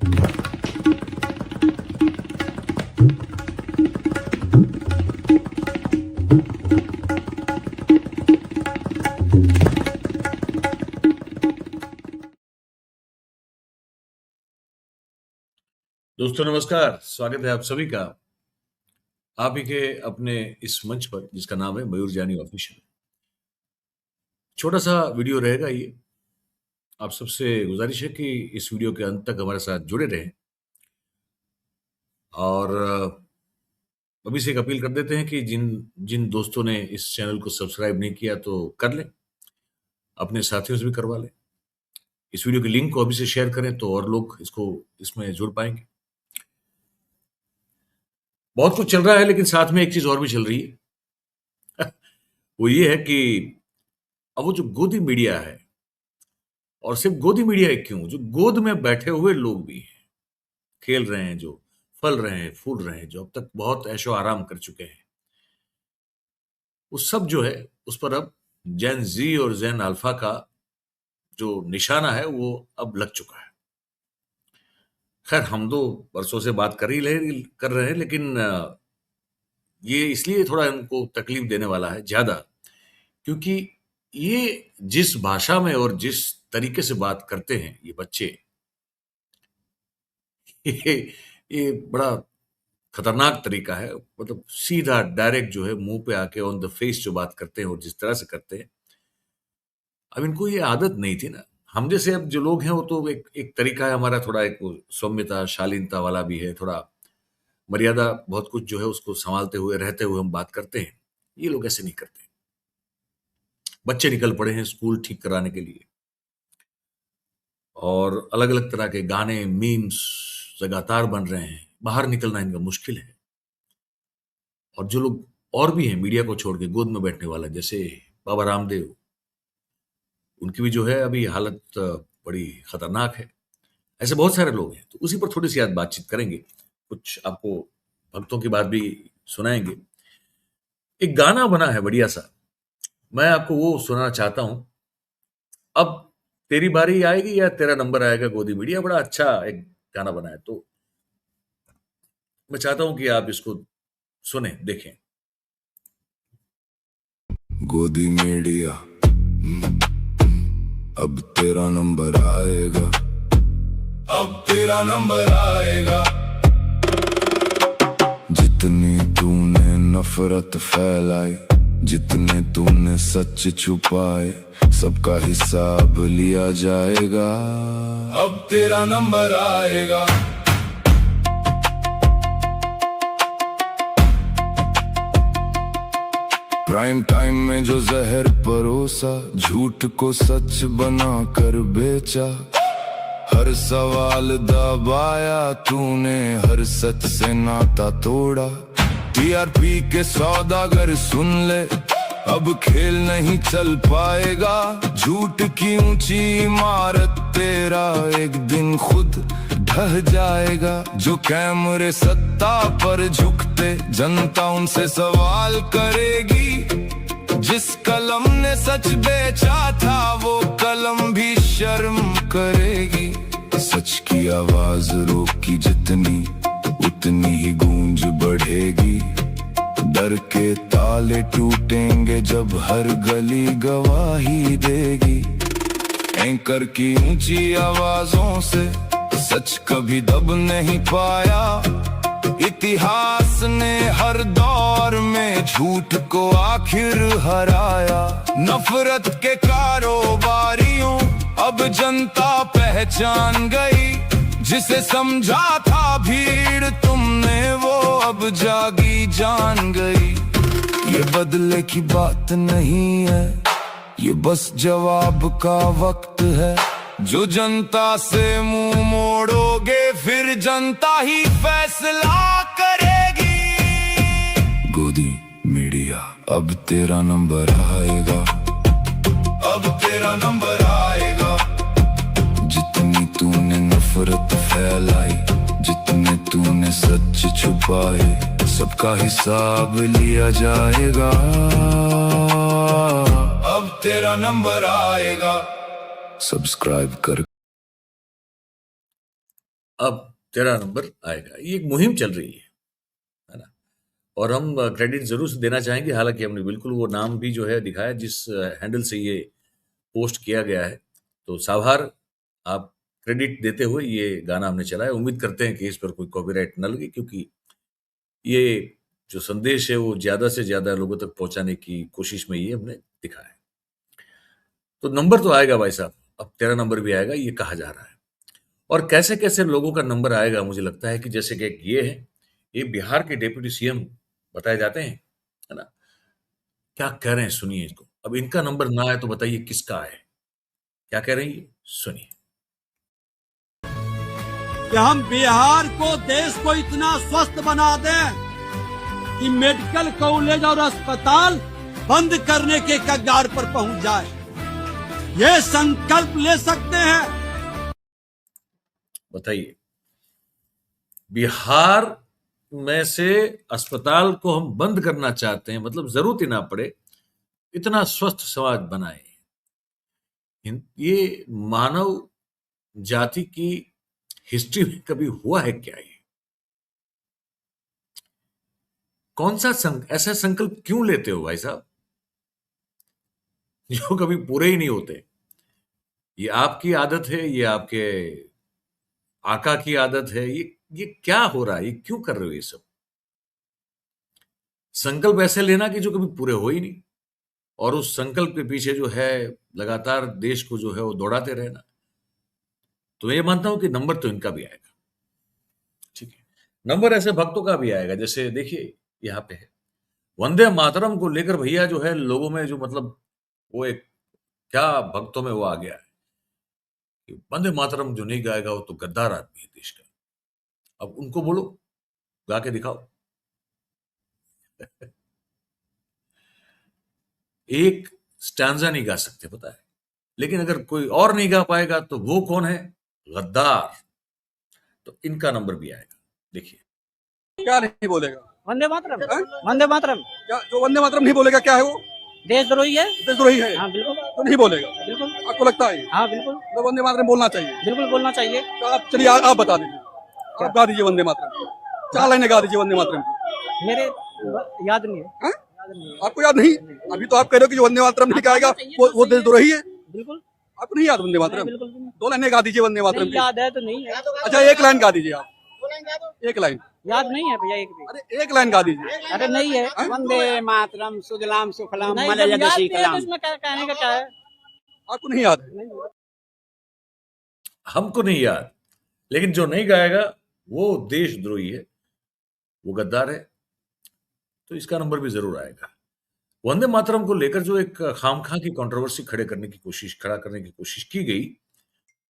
दोस्तों नमस्कार, स्वागत है आप सभी का आप ही के अपने इस मंच पर जिसका नाम है मयूर जानी ऑफिशियल। छोटा सा वीडियो रहेगा ये। आप सबसे गुजारिश है कि इस वीडियो के अंत तक हमारे साथ जुड़े रहें और अभी से एक अपील कर देते हैं कि जिन जिन दोस्तों ने इस चैनल को सब्सक्राइब नहीं किया तो कर लें, अपने साथियों से भी करवा लें। इस वीडियो के लिंक को अभी से शेयर करें तो और लोग इसमें जुड़ पाएंगे। बहुत कुछ चल रहा है लेकिन साथ में एक चीज और भी चल रही है वो ये है कि अब वो जो गोदी मीडिया है, और सिर्फ गोदी मीडिया है क्यों, जो गोद में बैठे हुए लोग भी हैं, खेल रहे हैं, जो फल रहे हैं, फूल रहे हैं, जो अब तक बहुत ऐशो आराम कर चुके हैं, वो सब जो है उस पर अब जेन जी और जेन अल्फा का जो निशाना है वो अब लग चुका है। खैर हम तो बरसों से बात कर रहे हैं लेकिन ये इसलिए थोड़ा इनको तकलीफ देने वाला है ज्यादा, क्योंकि ये जिस भाषा में और जिस तरीके से बात करते हैं ये बच्चे, ये ये बड़ा खतरनाक तरीका है। मतलब सीधा डायरेक्ट जो है मुंह पे आके ऑन द फेस जो बात करते हैं और जिस तरह से करते हैं, अब इनको ये आदत नहीं थी ना। हम जैसे अब जो लोग हैं वो तो एक तरीका है हमारा, थोड़ा एक वो सौम्यता शालीनता वाला भी है, थोड़ा मर्यादा, बहुत कुछ जो है उसको संभालते हुए रहते हुए हम बात करते हैं। ये लोग ऐसे नहीं करते। बच्चे निकल पड़े हैं स्कूल ठीक कराने के लिए और अलग अलग तरह के गाने मीम्स लगातार बन रहे हैं, बाहर निकलना इनका मुश्किल है। और जो लोग और भी हैं मीडिया को छोड़ के गोद में बैठने वाला, जैसे बाबा रामदेव, उनकी भी जो है अभी हालत बड़ी खतरनाक है। ऐसे बहुत सारे लोग हैं, तो उसी पर थोड़ी सी आज बातचीत करेंगे, कुछ आपको भक्तों की बात भी सुनाएंगे। एक गाना बना है बढ़िया सा, मैं आपको वो सुनाना चाहता हूं। अब तेरी बारी आएगी या तेरा नंबर आएगा, गोदी मीडिया, बड़ा अच्छा एक गाना बना है, तो मैं चाहता हूं कि आप इसको सुने, देखें। गोदी मीडिया, अब तेरा नंबर आएगा, अब तेरा नंबर आएगा। जितनी तूने नफरत फैलाई, जितने तूने सच छुपाए, सबका हिसाब लिया जाएगा, अब तेरा नंबर आएगा। प्राइम टाइम में जो जहर परोसा, झूठ को सच बना कर बेचा, हर सवाल दबाया तूने, हर सच से नाता तोड़ा। टीआरपी के सौदागर सुन ले, अब खेल नहीं चल पाएगा। झूठ की ऊंची इमारत तेरा एक दिन खुद ढह जाएगा। जो कैमरे सत्ता पर झुकते, जनता उनसे सवाल करेगी। जिस कलम ने सच बेचा था, वो कलम भी शर्म करेगी। सच की आवाज रोकी जितनी, उतनी ही गूंज बढ़ेगी। डर के ताले टूटेंगे जब हर गली गवाही देगी। एंकर की ऊंची आवाजों से सच कभी दब नहीं पाया। इतिहास ने हर दौर में झूठ को आखिर हराया। नफरत के कारोबारियों अब जनता पहचान गई। जिसे समझा था भीड़ तुमने, वो अब जागी जान गई। ये बदले की बात नहीं है, ये बस जवाब का वक्त है। जो जनता से मुंह मोड़ोगे, फिर जनता ही फैसला करेगी। गोदी मीडिया, अब तेरा नंबर आएगा, अब तेरा नंबर आएगा। जितनी तूने नफरत फैलाई, जितने तूने सच छुपाए, सबका हिसाब लिया जाएगा। अब तेरा नंबर आएगा। सब्सक्राइब कर अब तेरा नंबर आएगा। ये एक मुहिम चल रही है ना? और हम क्रेडिट जरूर से देना चाहेंगे, हालांकि हमने बिल्कुल वो नाम भी जो है दिखाया जिस हैंडल से ये पोस्ट किया गया है। तो साभार, आप क्रेडिट देते हुए ये गाना हमने चलाया। उम्मीद करते हैं कि इस पर कोई कॉपीराइट न लगे, क्योंकि ये जो संदेश है वो ज्यादा से ज्यादा लोगों तक पहुंचाने की कोशिश में ये हमने दिखाया है। तो नंबर तो आएगा भाई साहब, अब तेरा नंबर भी आएगा, ये कहा जा रहा है। और कैसे कैसे लोगों का नंबर आएगा, मुझे लगता है कि जैसे कि एक ये है, ये बिहार के डिप्टी सीएम बताए जाते हैं, है ना? क्या कह रहे हैं सुनिए इसको। अब इनका नंबर ना आए तो बताइए किसका है। क्या कह रही है, सुनिए। कि हम बिहार को, देश को इतना स्वस्थ बना दें कि मेडिकल कॉलेज और अस्पताल बंद करने के कगार पर पहुंच जाए। ये संकल्प ले सकते हैं। बताइए, बिहार में से अस्पताल को हम बंद करना चाहते हैं, मतलब जरूरत ही ना पड़े, इतना स्वस्थ समाज बनाए। ये मानव जाति की हिस्ट्री में कभी हुआ है क्या? ये कौन सा ऐसा संकल्प क्यों लेते हो भाई साहब, जो कभी पूरे ही नहीं होते? ये आपकी आदत है, ये आपके आका की आदत है, ये क्या हो रहा है? ये क्यों कर रहे हो ये सब? संकल्प ऐसे लेना कि जो कभी पूरे हो ही नहीं, और उस संकल्प के पीछे जो है लगातार देश को जो है वो दौड़ाते रहना। तो मैं ये मानता हूं कि नंबर तो इनका भी आएगा, ठीक है। नंबर ऐसे भक्तों का भी आएगा, जैसे देखिए यहाँ पे है, वंदे मातरम को लेकर भैया जो है लोगों में जो मतलब वो एक क्या भक्तों में वो आ गया है कि वंदे मातरम जो नहीं गाएगा वो तो गद्दार आदमी है देश का। अब उनको बोलो गा के दिखाओ। एक स्टैंजा नहीं गा सकते, पता है, लेकिन अगर कोई और नहीं गा पाएगा तो वो कौन है? गद्दार। तो इनका नंबर भी आएगा, देखिए। क्या नहीं बोलेगा? वंदे मातरम। हाँ? वंदे मातरम क्या जो वंदे मातरम नहीं बोलेगा क्या है वो? देशद्रोही है। देशद्रोही है। हाँ बिल्कुल तो नहीं बोलेगा, बिल्कुल। आपको लगता है? हाँ बिल्कुल तो वंदे मातरम बोलना चाहिए। बिल्कुल बोलना चाहिए। तो आप चलिए आप बता दीजिए, आप गा दीजिए वंदे मातरम, 4 लाइनें गा दीजिए वंदे मातरम की। मेरे याद नहीं है। हाँ? याद नहीं है। आपको याद नहीं? अभी तो आप कह रहे हो कि जो वंदे मातरम नहीं गाएगा वो देशद्रोही है। बिल्कुल आपको नहीं याद वंदे मातरम? बिल्कुल 2 लाइनें गा दीजिए वंदे मातरम नहीं की। याद है तो नहीं है। अच्छा 1 लाइन गा दीजिए आप, 1 लाइन। याद नहीं है भैया एक भी। अरे 1 लाइन गा दीजिए। अरे नहीं है। वंदे मातरम सुजलाम सुफलाम नहीं, मलयज जब याद नहीं है तो शीतलाम। इसमें कहने का क्या है? आपको नहीं याद है? हमको नहीं याद, लेकिन जो नहीं गाएगा वो देशद्रोही है, वो गद्दार है, तो इसका नंबर भी जरूर आएगा। वंदे मातरम को लेकर जो एक खामखा की कंट्रोवर्सी खड़ा करने की कोशिश की गई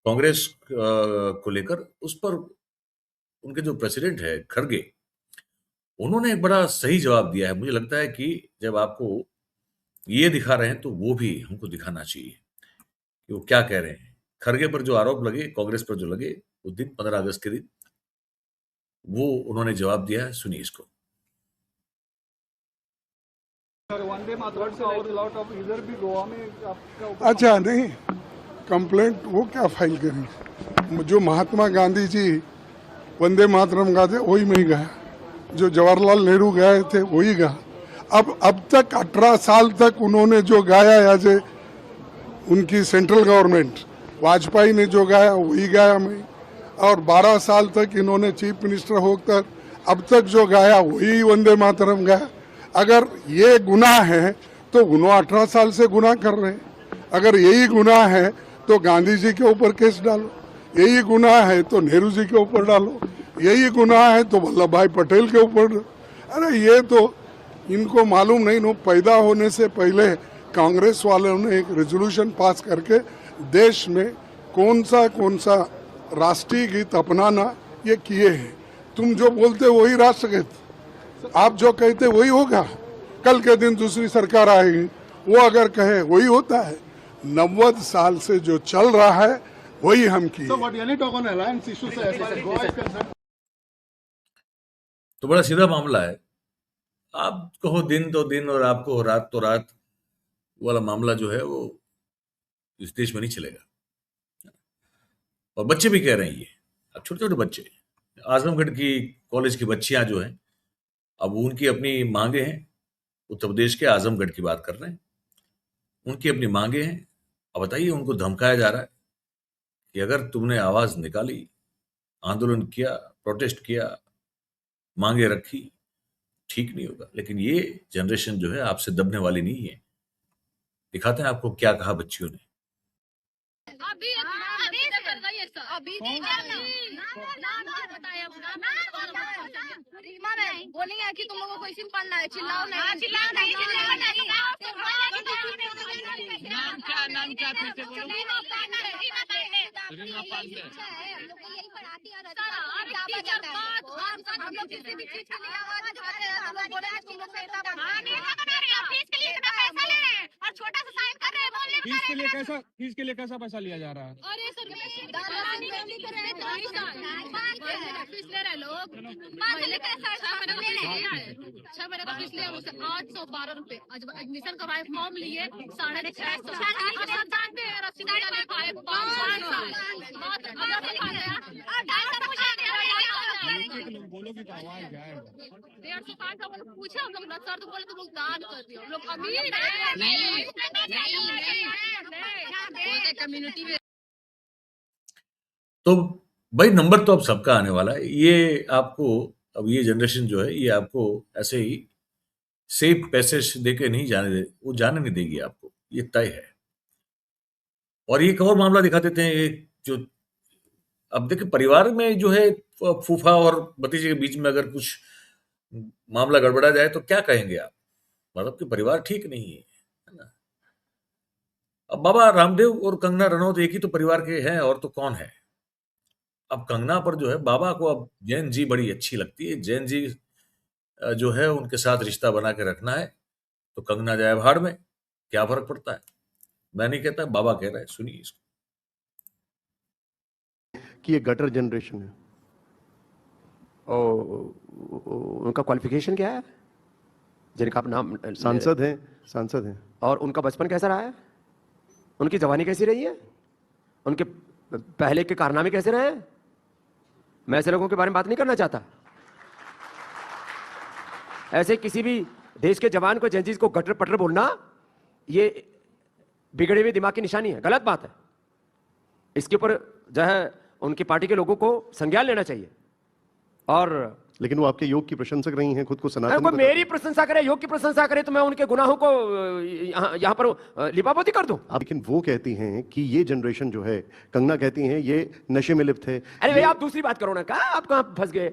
कांग्रेस को लेकर, उस पर उनके जो प्रेसिडेंट है खड़गे, उन्होंने एक बड़ा सही जवाब दिया है। मुझे लगता है कि जब आपको ये दिखा रहे हैं तो वो भी हमको दिखाना चाहिए कि वो क्या कह रहे हैं। खड़गे पर जो आरोप लगे, कांग्रेस पर जो लगे, उस दिन 15 अगस्त के दिन वो उन्होंने जवाब दिया है, सुनिए इसको। वंदे मातरम से और लॉट ऑफ इधर भी गोवा में आपका अच्छा नहीं, कंप्लेंट वो क्या फाइल करी? जो महात्मा गांधी जी वंदे मातरम गाते वही मैं ही गाया, जो जवाहरलाल नेहरू गाए थे वही गा। अब तक 18 साल तक उन्होंने जो गाया एज ए उनकी सेंट्रल गवर्नमेंट, वाजपेयी ने जो गाया वही गाया मैं, और 12 साल तक इन्होंने चीफ मिनिस्टर होकर अब तक जो गाया वही वंदे मातरम गाया। अगर ये गुनाह है तो उन्होंने 18 साल से गुनाह कर रहे हैं। अगर यही गुनाह है तो गांधी जी के ऊपर केस डालो, यही गुनाह है तो नेहरू जी के ऊपर डालो, यही गुनाह है तो वल्लभ भाई पटेल के ऊपर। अरे ये तो इनको मालूम नहीं, नो पैदा होने से पहले कांग्रेस वालों ने एक रेजोल्यूशन पास करके देश में कौन सा राष्ट्रीय गीत अपनाना ये किए हैं। तुम जो बोलते वही राष्ट्रगीत, आप जो कहते वही होगा। कल के दिन दूसरी सरकार आएगी, वो अगर कहे वही होता है। 90 साल से जो चल रहा है वही हम किए। तो बड़ा सीधा मामला है, आप कहो दिन तो दिन और आप कहो रात तो रात वाला मामला जो है वो इस देश में नहीं चलेगा। और बच्चे भी कह रहे हैं ये, अब छोटे-छोटे बच्चे, आजमगढ़ की कॉलेज की बच्चियाँ जो हैं, अब उनकी अपनी माँगें हैं, उत्तर प्रदेश के आजमगढ़ की बात कर रहे हैं। उनकी अपनी माँगें हैं। अब बताइए उनको धमकाया जा रहा है कि अगर तुमने आवाज़ निकाली, आंदोलन किया, प्रोटेस्ट किया, माँगें रखी, ठीक नहीं होगा। लेकिन ये जनरेशन जो है आपसे दबने वाली नहीं है। दिखाते हैं आपको क्या कहा बच्चियों ने। अभी अभी से कर रही है सर अभी नहीं कर रही नाम बताया रीमा नहीं वो नहीं है कि तुम लोगों को इसी पढ़ना है चिल्लाओ नहीं नाम क्या फिर से बोलो रीमा पांडे यही पढ़ाती है हम लोग किसी भी चीज के लिए आवाज उठाते हैं हम लोग बोले तुम लोग पैसा बना रहे हैं फीस के लिए इतना पैसा ले रहे हैं और छोटा सा साइन कर रहे हैं बोलने फीस के लिए कैसा पैसा लिया जा रहा है? अरे सर फीस ले रहे लोग महीने का 6 महीने का फीस लिया उससे 812 रुपए एडमिशन करवाए फॉर्म लिए 650 बोलो कि आवाज जाएगा 150 का पूछे हम लोग सर तो बोले तुम लोग दान कर दियो हम लोग अमीर नहीं कम्युनिटी में। तो भाई नंबर तो अब सबका आने वाला है। ये आपको अब ये जनरेशन जो है ये आपको ऐसे ही सेफ पैसेज देके नहीं जाने दे, वो जाने नहीं देगी आपको, ये तय है। और ये एक और मामला दिखा देते हैं एक जो अब देखिए परिवार में जो है फूफा और भतीजे के बीच में अगर कुछ मामला गड़बड़ा जाए तो क्या कहेंगे आप? मतलब कि परिवार ठीक नहीं है ना। अब बाबा रामदेव और कंगना रनौत एक ही तो परिवार के हैं और तो कौन है। अब कंगना पर जो है बाबा को अब जैन जी बड़ी अच्छी लगती है। जैन जी जो है उनके साथ रिश्ता बना के रखना है तो कंगना जाए भाड़ में, क्या फर्क पड़ता है। मैं नहीं कहता, बाबा कह रहा है, सुनिए इसको। कि ये गटर जनरेशन है और उनका क्वालिफिकेशन क्या है जिनका आप नाम सांसद हैं और उनका बचपन कैसा रहा है, उनकी जवानी कैसी रही है, उनके पहले के कारनामे कैसे रहे हैं। मैं ऐसे लोगों के बारे में बात नहीं करना चाहता। ऐसे किसी भी देश के जवान को जंजीज को गटर पटर बोलना ये बिगड़े हुए दिमाग की निशानी है, गलत बात है। इसके ऊपर जो है उनकी पार्टी के लोगों को संज्ञान लेना चाहिए। और लेकिन वो आपके योग की प्रशंसक रही हैं, खुद को सनातन कोई मेरी प्रशंसा करे, योग की प्रशंसा करे तो मैं उनके गुनाहों को यहाँ पर लिपापोती कर दूं। लेकिन वो कहती हैं कि ये जनरेशन जो है, कंगना कहती हैं ये नशे में लिप्त है। अरे भाई आप दूसरी बात करो ना, कहा आप कहाँ फंस गए?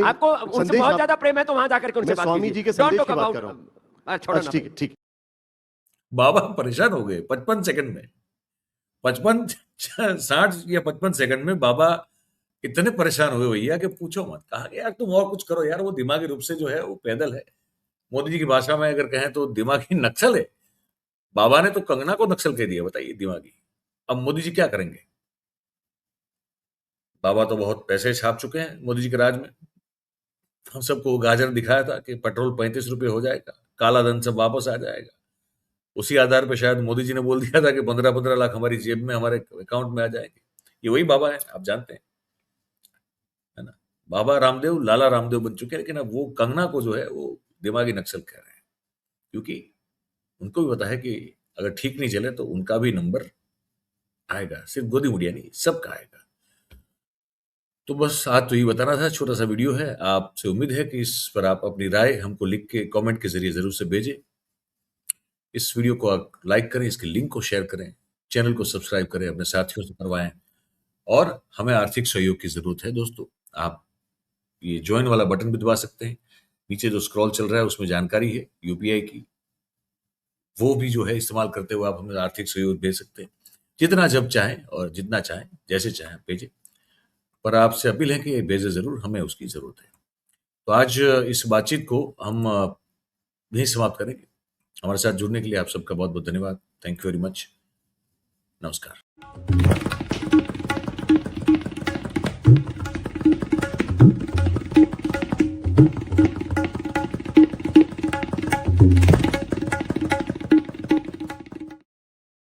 आपको उनसे बहुत ज्यादा प्रेम है तो वहां जाकर के उनसे बात कीजिए। स्वामी जी के संदेश की बात कर रहा हूं। छोड़ो ना। ठीक। बाबा परेशान हो गए 55 सेकंड में, 60 या 55 सेकंड में बाबा इतने परेशान हुए भैया कि पूछो मत। कहा कि यार तुम और कुछ करो यार, वो दिमागी रूप से जो है वो पैदल है। मोदी जी की भाषा में अगर कहें तो दिमागी नक्सल है। बाबा ने तो कंगना को नक्सल कह दिया, बताइए दिमागी। अब मोदी जी क्या करेंगे? बाबा तो बहुत पैसे छाप चुके हैं मोदी जी के राज में। हम सबको गाजर दिखाया था कि पेट्रोल 35 रुपए हो जाएगा, काला धन सब वापस आ जाएगा। उसी आधार पर शायद मोदी जी ने बोल दिया था कि 15-15 लाख हमारी जेब में, हमारे अकाउंट में आ जाएंगे। ये वही बाबा है, आप जानते हैं, है ना। बाबा रामदेव लाला रामदेव बन चुके हैं, लेकिन अब वो कंगना को जो है वो दिमागी नक्सल कह रहे हैं, क्योंकि उनको भी पता है कि अगर ठीक नहीं चले तो उनका भी नंबर आएगा। सिर्फ गोदी मीडिया नहीं, सबका आएगा। तो बस आज तो ये बताना था, छोटा सा वीडियो है। आपसे उम्मीद है कि इस पर आप अपनी राय हमको लिख के कमेंट के जरिए जरूर से भेजें। इस वीडियो को आप लाइक करें, इसके लिंक को शेयर करें, चैनल को सब्सक्राइब करें, अपने साथियों से करवाएं। और हमें आर्थिक सहयोग की जरूरत है दोस्तों। आप ये ज्वाइन वाला बटन भी दबा सकते हैं। नीचे जो स्क्रॉल चल रहा है उसमें जानकारी है यूपीआई की, वो भी जो है इस्तेमाल करते हुए आप हमें आर्थिक सहयोग भेज सकते हैं। जितना जब चाहें और जितना चाहें, जैसे चाहें भेजें, पर आपसे अपील है कि भेजें जरूर, हमें उसकी जरूरत है। तो आज इस बातचीत को हम यहीं समाप्त करेंगे। हमारे साथ जुड़ने के लिए आप सबका बहुत बहुत धन्यवाद। Thank you very much. नमस्कार।